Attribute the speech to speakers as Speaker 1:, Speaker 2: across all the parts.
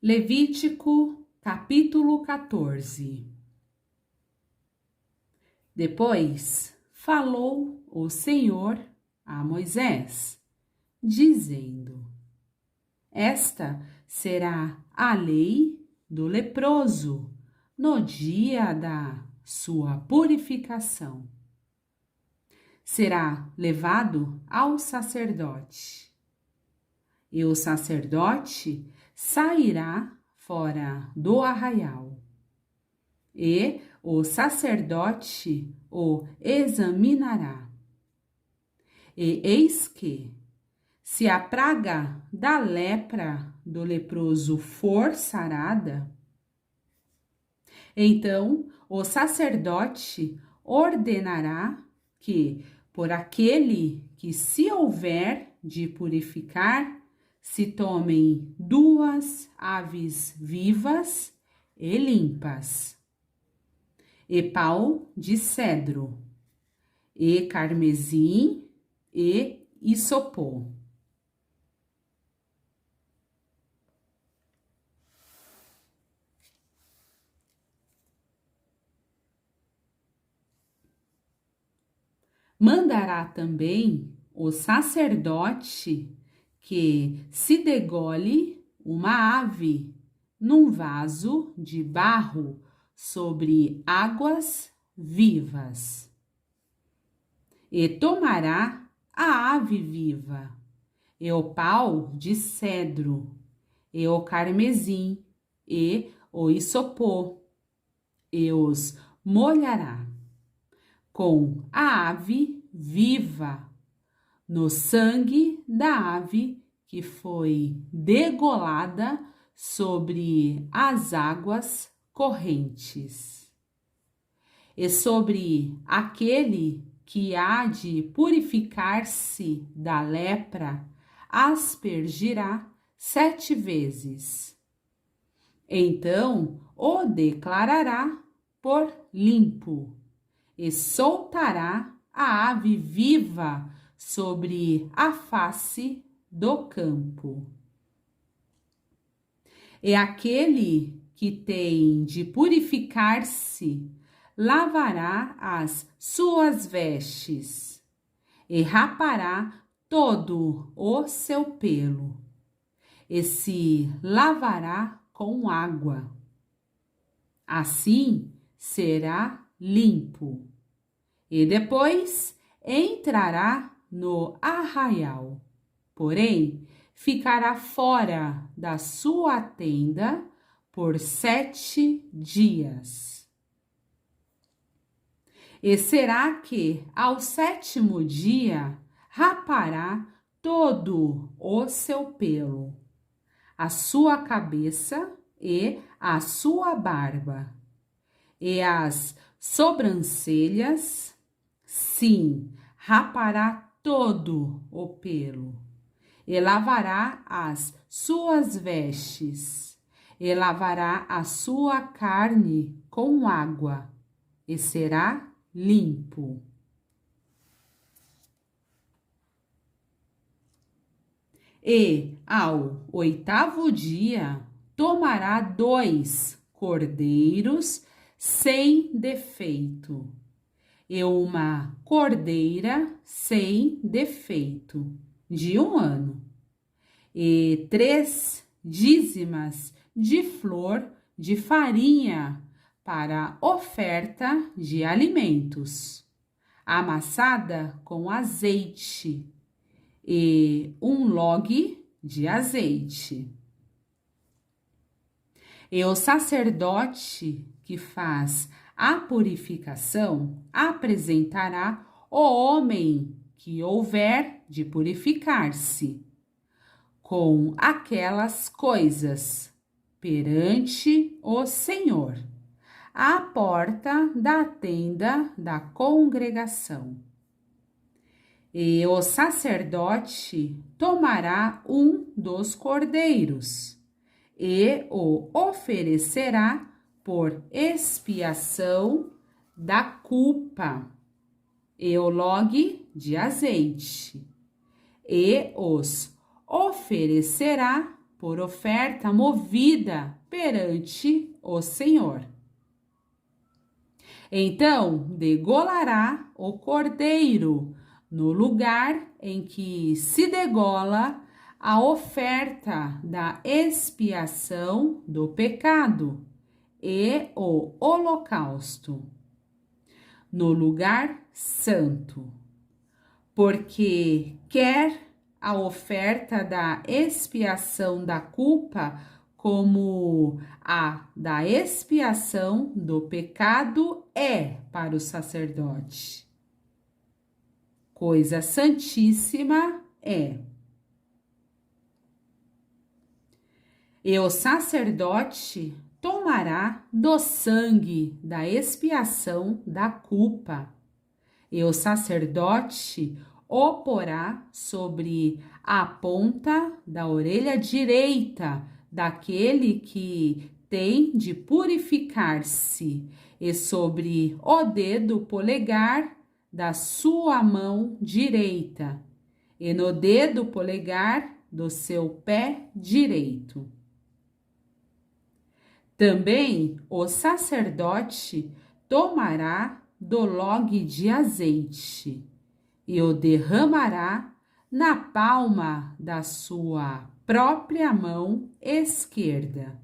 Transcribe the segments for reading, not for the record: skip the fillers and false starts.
Speaker 1: Levítico, capítulo 14. Depois falou o Senhor a Moisés, dizendo: Esta será a lei do leproso no dia da sua purificação. Será levado ao sacerdote, e o sacerdote sairá fora do arraial, e o sacerdote o examinará. E eis que, se a praga da lepra do leproso for sarada, então o sacerdote ordenará que, por aquele que se houver de purificar, se tomem 2 aves vivas e limpas, e pau de cedro, e carmesim e isopor. Mandará também o sacerdote que se degole uma ave num vaso de barro sobre águas vivas. E tomará a ave viva, e o pau de cedro, e o carmesim, e o isopor, e os molhará com a ave viva no sangue da ave que foi degolada sobre as águas correntes. E sobre aquele que há de purificar-se da lepra, aspergirá 7 vezes. Então o declarará por limpo, e soltará a ave viva sobre a face do campo. E aquele que tem de purificar-se lavará as suas vestes e rapará todo o seu pelo e se lavará com água. Assim será limpo. E depois entrará no arraial, porém ficará fora da sua tenda por 7 dias. E será que ao 7º dia rapará todo o seu pelo, a sua cabeça e a sua barba, e as sobrancelhas. Sim, rapará todo o pelo, e lavará as suas vestes, e lavará a sua carne com água, e será limpo. E ao 8º dia tomará 2 cordeiros sem defeito, e uma cordeira sem defeito, de 1 ano, e 3 dízimas de flor de farinha para oferta de alimentos, amassada com azeite, e 1 log de azeite. E o sacerdote que faz a purificação apresentará o homem que houver de purificar-se com aquelas coisas perante o Senhor, à porta da tenda da congregação. E o sacerdote tomará 1 dos cordeiros e o oferecerá por expiação da culpa, e o log de azeite, e os oferecerá por oferta movida perante o Senhor. Então degolará o cordeiro no lugar em que se degola a oferta da expiação do pecado e o holocausto, no lugar santo, porque quer a oferta da expiação da culpa como a da expiação do pecado é para o sacerdote. Coisa santíssima é. E o sacerdote tomará do sangue da expiação da culpa, e o sacerdote o porá sobre a ponta da orelha direita daquele que tem de purificar-se, e sobre o dedo polegar da sua mão direita, e no dedo polegar do seu pé direito. Também o sacerdote tomará do log de azeite e o derramará na palma da sua própria mão esquerda.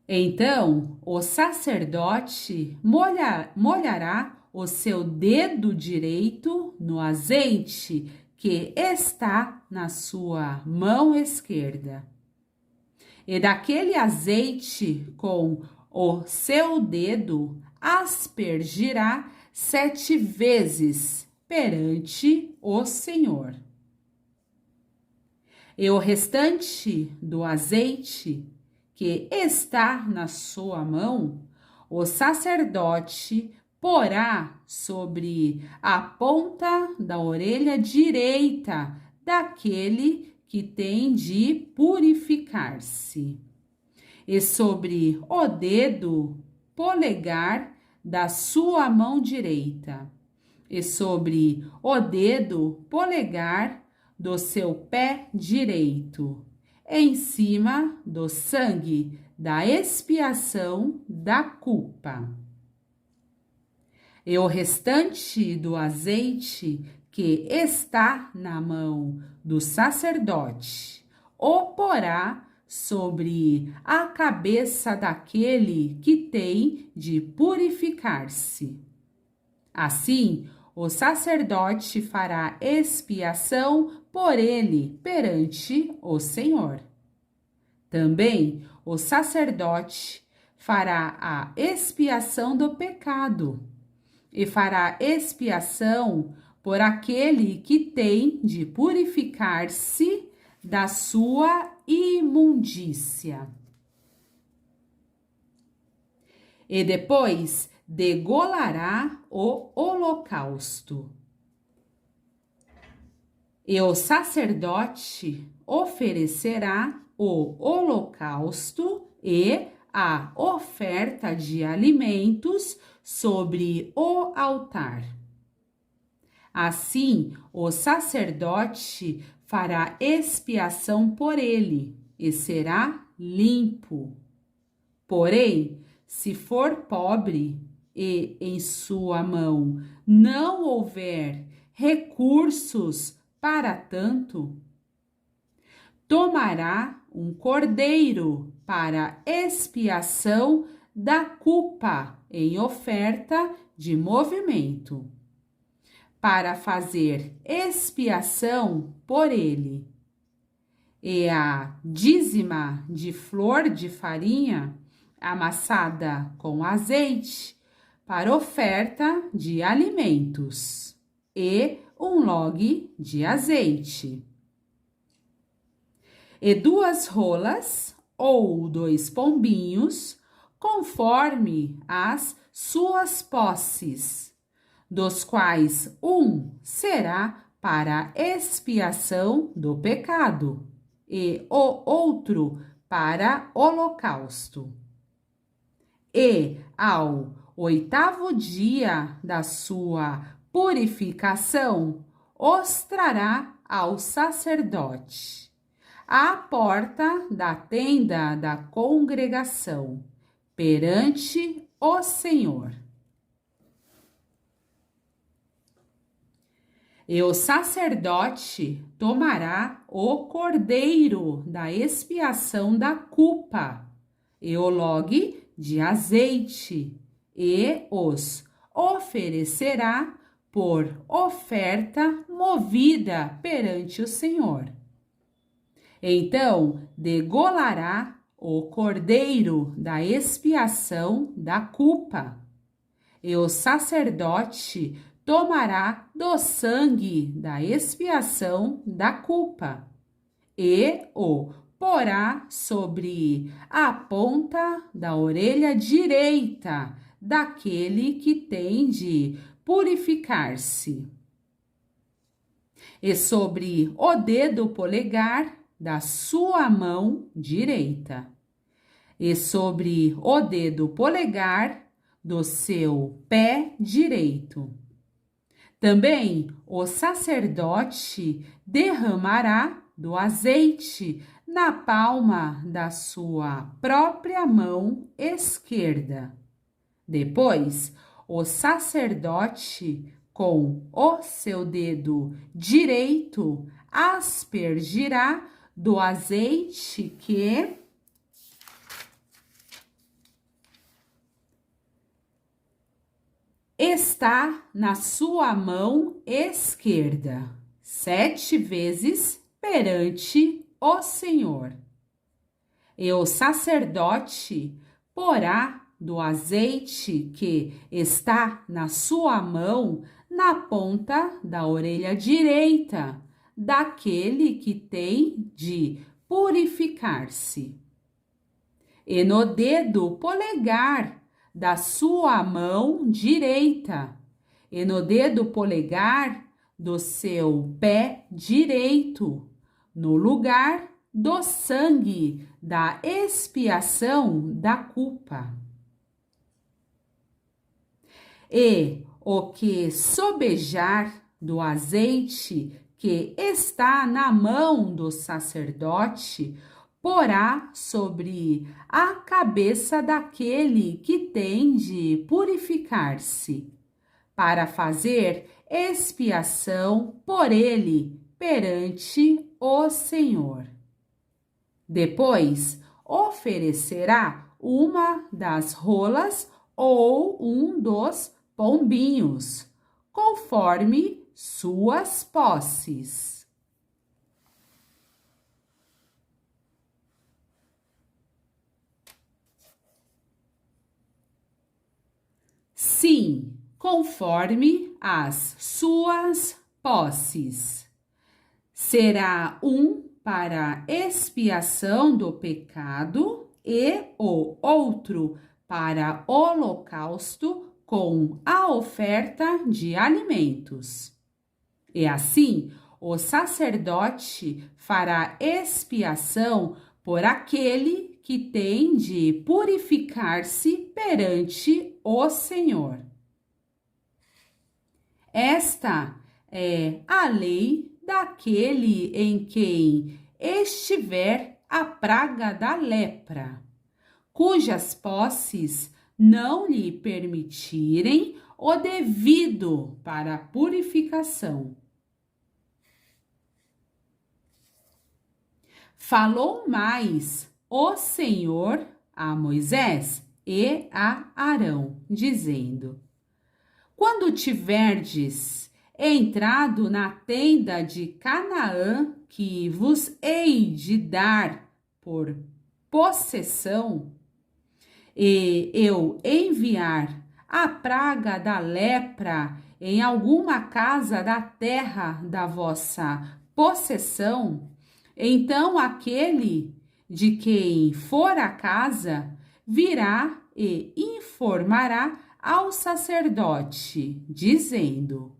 Speaker 1: Então o sacerdote molhará o seu dedo direito no azeite que está na sua mão esquerda. E daquele azeite com o seu dedo aspergirá 7 vezes perante o Senhor. E o restante do azeite que está na sua mão, o sacerdote porá sobre a ponta da orelha direita daquele que tem de purificar-se, e sobre o dedo polegar da sua mão direita, e sobre o dedo polegar do seu pé direito, em cima do sangue da expiação da culpa. E o restante do azeite que está na mão do sacerdote o porá sobre a cabeça daquele que tem de purificar-se. Assim, o sacerdote fará expiação por ele perante o Senhor. Também o sacerdote fará a expiação do pecado e fará expiação por aquele que tem de purificar-se da sua imundícia. E depois degolará o holocausto. E o sacerdote oferecerá o holocausto e a oferta de alimentos sobre o altar. Assim, o sacerdote fará expiação por ele e será limpo. Porém, se for pobre e em sua mão não houver recursos para tanto, tomará um cordeiro para expiação da culpa em oferta de movimento, para fazer expiação por ele. E a dízima de flor de farinha amassada com azeite para oferta de alimentos e um log de azeite. E 2 rolas ou 2 pombinhos, conforme as suas posses, dos quais um será para expiação do pecado e o outro para holocausto. E ao 8º dia da sua purificação, os trará ao sacerdote à porta da tenda da congregação, perante o Senhor. E o sacerdote tomará o cordeiro da expiação da culpa, e o logue de azeite, e os oferecerá por oferta movida perante o Senhor. Então degolará o cordeiro da expiação da culpa, e o sacerdote tomará do sangue da expiação da culpa, e o porá sobre a ponta da orelha direita daquele que tem de purificar-se, e sobre o dedo polegar da sua mão direita, e sobre o dedo polegar do seu pé direito. Também o sacerdote derramará do azeite na palma da sua própria mão esquerda. Depois, o sacerdote, com o seu dedo direito, aspergirá do azeite que está na sua mão esquerda, 7 vezes perante o Senhor. E o sacerdote porá do azeite que está na sua mão na ponta da orelha direita daquele que tem de purificar-se, e no dedo polegar da sua mão direita, e no dedo polegar do seu pé direito, no lugar do sangue da expiação da culpa. E o que sobejar do azeite que está na mão do sacerdote, porá sobre a cabeça daquele que tem de purificar-se, para fazer expiação por ele perante o Senhor. Depois oferecerá uma das rolas ou um dos pombinhos, conforme suas posses. Sim, conforme as suas posses. Será um para expiação do pecado e o outro para holocausto com a oferta de alimentos. E assim, o sacerdote fará expiação por aquele que tem de purificar-se perante o Senhor. Esta é a lei daquele em quem estiver a praga da lepra, cujas posses não lhe permitirem o devido para a purificação. Falou mais o Senhor a Moisés e a Arão, dizendo: quando tiverdes entrado na tenda de Canaã, que vos hei de dar por possessão, e eu enviar a praga da lepra em alguma casa da terra da vossa possessão, então aquele de quem for a casa virá e informará ao sacerdote, dizendo: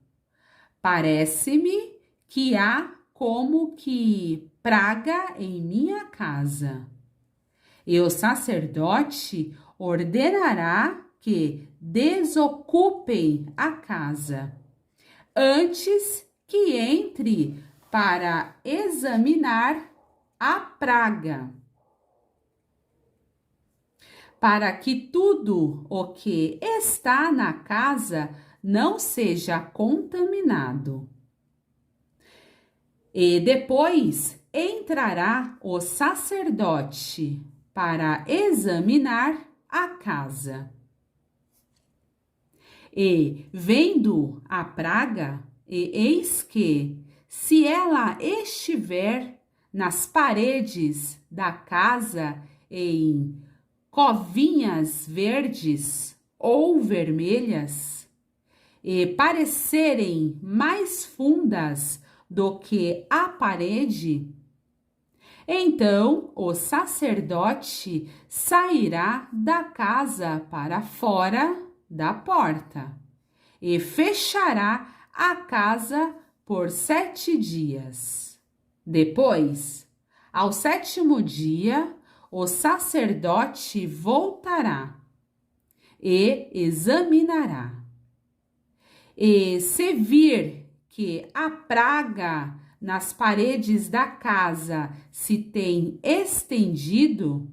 Speaker 1: parece-me que há como que praga em minha casa. E o sacerdote ordenará que desocupem a casa, antes que entre para examinar a praga, para que tudo o que está na casa não seja contaminado. E depois entrará o sacerdote para examinar a casa. E, vendo a praga, eis que, se ela estiver nas paredes da casa em covinhas verdes ou vermelhas, e parecerem mais fundas do que a parede, então o sacerdote sairá da casa para fora da porta e fechará a casa por 7 dias. Depois, ao 7º dia, o sacerdote voltará e examinará. E se vir que a praga nas paredes da casa se tem estendido,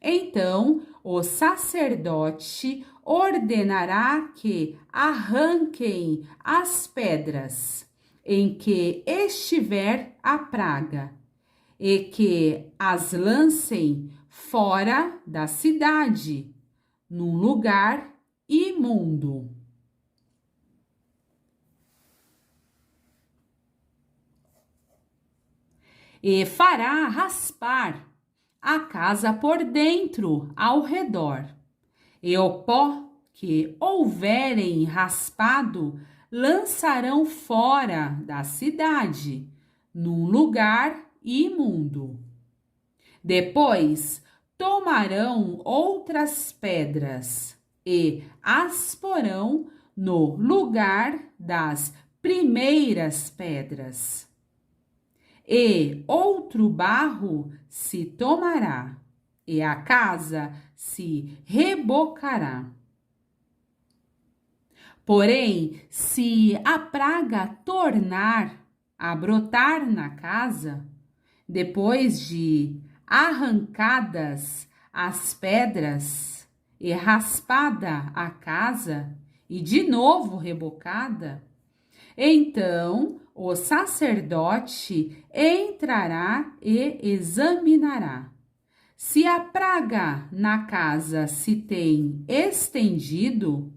Speaker 1: então o sacerdote ordenará que arranquem as pedras em que estiver a praga e que as lancem fora da cidade, num lugar imundo. E fará raspar a casa por dentro ao redor, e o pó que houverem raspado lançarão fora da cidade, num lugar imundo. Depois tomarão outras pedras e as porão no lugar das primeiras pedras. E outro barro se tomará, e a casa se rebocará. Porém, se a praga tornar a brotar na casa, depois de arrancadas as pedras e raspada a casa, e de novo rebocada, então o sacerdote entrará e examinará. Se a praga na casa se tem estendido,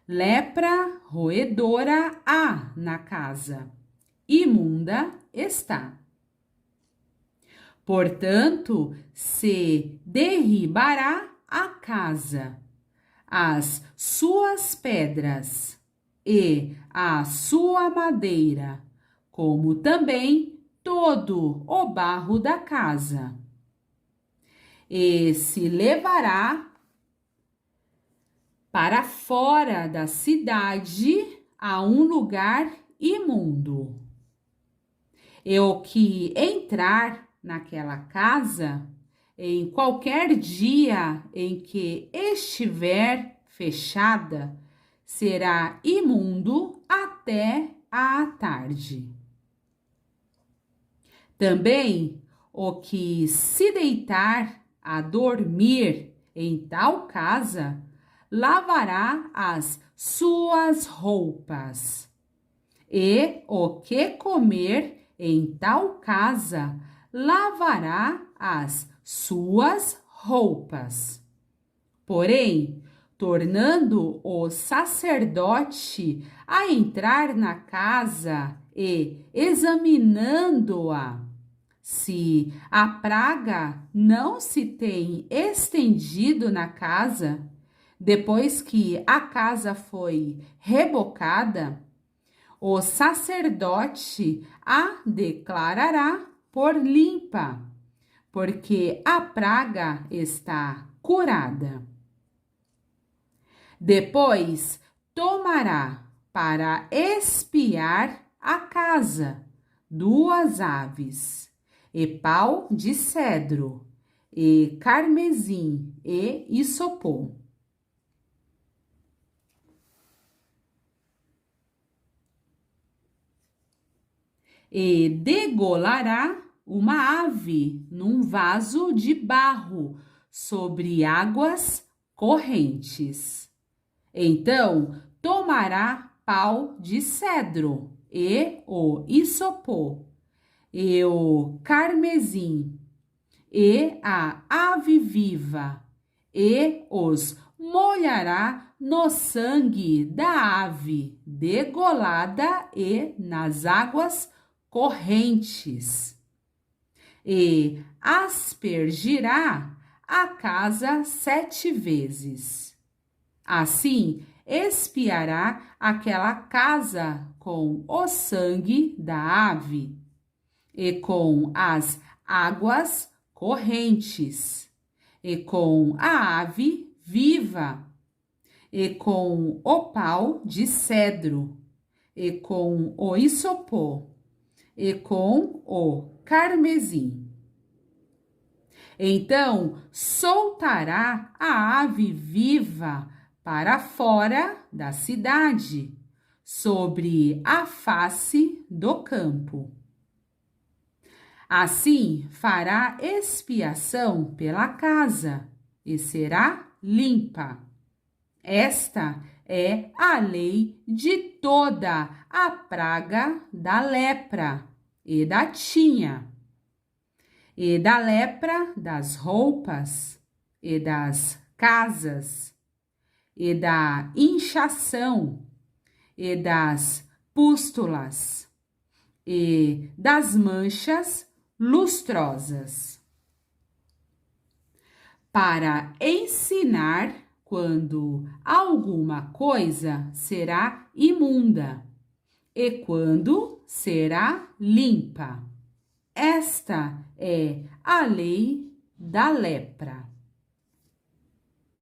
Speaker 1: lepra roedora há na casa, imunda está. Portanto, se derribará a casa, as suas pedras e a sua madeira, como também todo o barro da casa, e se levará para fora da cidade a um lugar imundo. E o que entrar naquela casa, em qualquer dia em que estiver fechada, será imundo até à tarde. Também o que se deitar a dormir em tal casa, lavará as suas roupas. E o que comer em tal casa, lavará as suas roupas. Porém, tornando o sacerdote a entrar na casa e examinando-a, se a praga não se tem estendido na casa, depois que a casa foi rebocada, o sacerdote a declarará por limpa, porque a praga está curada. Depois tomará para espiar a casa 2 aves, e pau de cedro, e carmesim, e isopor. e degolará uma ave num vaso de barro sobre águas correntes. Então tomará pau de cedro e o isopor, e o carmesim, e a ave viva, e os molhará no sangue da ave degolada e nas águas correntes, e aspergirá a casa 7 vezes. Assim, expiará aquela casa com o sangue da ave e com as águas correntes, e com a ave viva, e com o pau de cedro, e com o isopor, e com o carmesim. Então soltará a ave viva para fora da cidade, sobre a face do campo. Assim fará expiação pela casa e será limpa. Esta é a lei de toda a praga da lepra e da tinha, e da lepra das roupas e das casas, e da inchação e das pústulas e das manchas lustrosas, para ensinar quando alguma coisa será imunda e quando será limpa. Esta é a lei da lepra.